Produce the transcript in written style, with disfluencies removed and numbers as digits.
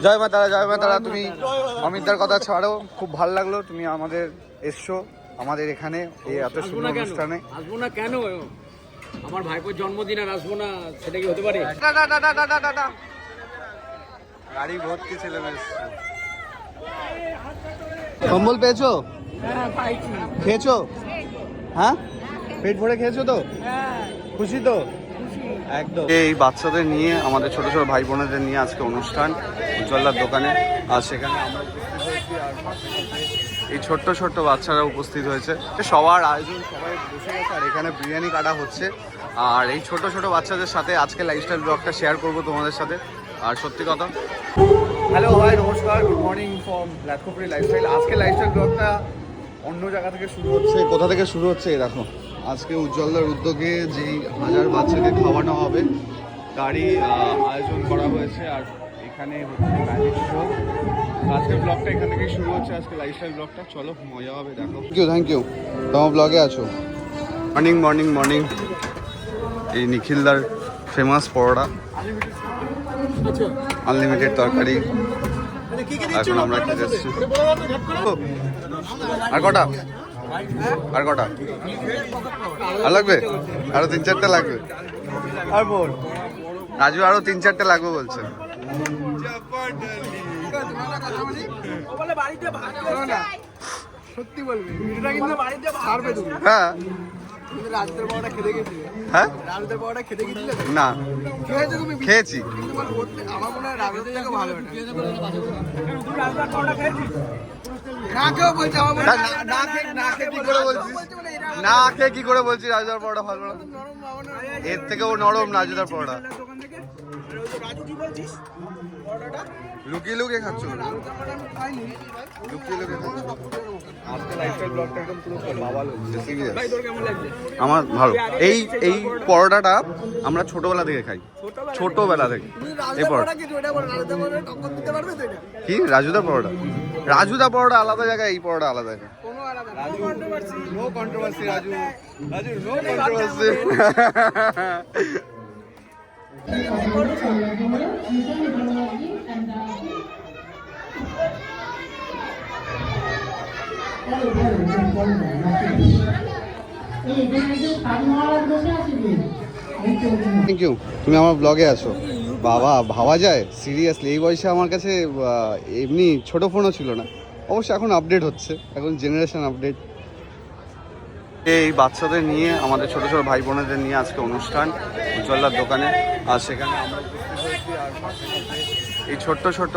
জয় মা তারা, জয় মা তারা। তুমি অমিতদার কথা ছাড়ো, খুব ভালো লাগলো তুমি আমাদের এসছো আমাদের এখানে এই এত সুন্দর অনুষ্ঠানে। আসবো না কেন? আমার ভাইপোর জন্মদিন আর আসবো না, সেটা কি হতে পারে? গাড়ি ভর্তি ছেলে মেয়ে। কম্বল পেয়েছো? খেয়েছো? হ্যাঁ, পেট ভরে খেয়েছো তো? খুশি তো? একদম। এই বাচ্চাদের নিয়ে, আমাদের ছোট ছোট ভাই বোনেদের নিয়ে আজকে অনুষ্ঠান উজ্জ্বলদার দোকানে। আর সেখানে আমরা উপস্থিত হয়েছি, আর এই ছোট্ট ছোট্ট বাচ্চারা উপস্থিত হয়েছে। সবার আয়োজন, সবাই বসে গেছে, আর এখানে বিরিয়ানি কাটা হচ্ছে। আর এই ছোট ছোট বাচ্চাদের সাথে আজকে লাইফস্টাইল ব্লগটা শেয়ার করব তোমাদের সাথে। আর সত্যি কথা, হ্যালো ভাই, নমস্কার, গুড মর্নিং ফ্রম লাটকোপুরি লাইফস্টাইল। আজকে লাইফস্টাইল ব্লগটা অন্য জায়গা থেকে শুরু হচ্ছে। কোথা থেকে শুরু হচ্ছে দেখো। আজকে উজ্জ্বলদার উদ্যোগে যেই 1000 বাচ্চাকে খাওয়ানো হবে তারই আয়োজন করা হয়েছে। আর এখানে হচ্ছে ম্যাজিক শো। আজকের ব্লগটা এখান থেকেই শুরু হচ্ছে, আজকে লাইফস্টাইল ব্লগটা। চলো, মজা হবে, দেখো। Thank you. তোমার ব্লগে আছো। Morning morning morning. এই নিখিলদার ফেমাস পরোটা, আনলিমিটেড তরকারি। এখন আমরা খেতে এসেছি। আর কটা? আর কটা? আর লাগবে? আরো 3-4টে লাগবে। আর বল, রাজু আরো 3-4টে লাগবে বলছে। সত্যি বলবি, ভিডিওটা কিন্তু বাড়িতে ছাড়বে তুমি। হ্যাঁ, রাজুদের বড়টা খেতে গেছিলে? হ্যাঁ, রাজুদের বড়টা খেতে গেছিলে? না, খেয়েছো তুমি? খেয়েছি। কিন্তু আমার মনে হয় রাজুদের থেকে ভালো এটা। না কেউ বলছে, আমার মনে হয় না খেয়ে কি করে বলছিস? না খেয়ে কি করে বলছিস রাজুদার পরোটা ভালো না? এর থেকেও নরম রাজুদার পরোটা। রাজু কি বলছিস? লুকিয়ে লুকিয়ে খাচ্ছ? লুকিয়ে লুকিয়ে খাচ্ছ? আজকে লাইফস্টাইল ব্লগটা একদম পুরো বাবাল হচ্ছে, সিরিয়াস। আমার ভালো। এই এই পরোটাটা আমরা ছোটবেলা থেকে খাই, ছোটবেলা থেকে। এই পরোটা কি? রাজুদা পরোটা। রাজুদা পরোটা আলাদা জায়গায়, এই পরোটা আলাদা জায়গায়। No controversy Raju, Raju no controversy. Thank you. তুমি আমার ব্লগে আছো। বাবা, ভাবা যায় সিরিয়াসলি এই বয়সে আমার কাছে এমনি ছোট ফোনও ছিল না। অবশ্য এখন আপডেট হচ্ছে, এখন জেনারেশন আপডেট। এই বাচ্চাদের নিয়ে, আমাদের ছোট ছোট ভাই বোনেদের নিয়ে আজকে অনুষ্ঠান উজ্জ্বলদার দোকানে। আর সেখানে আমরা উপস্থিত হয়েছি, আর এই ছোট্ট ছোট্ট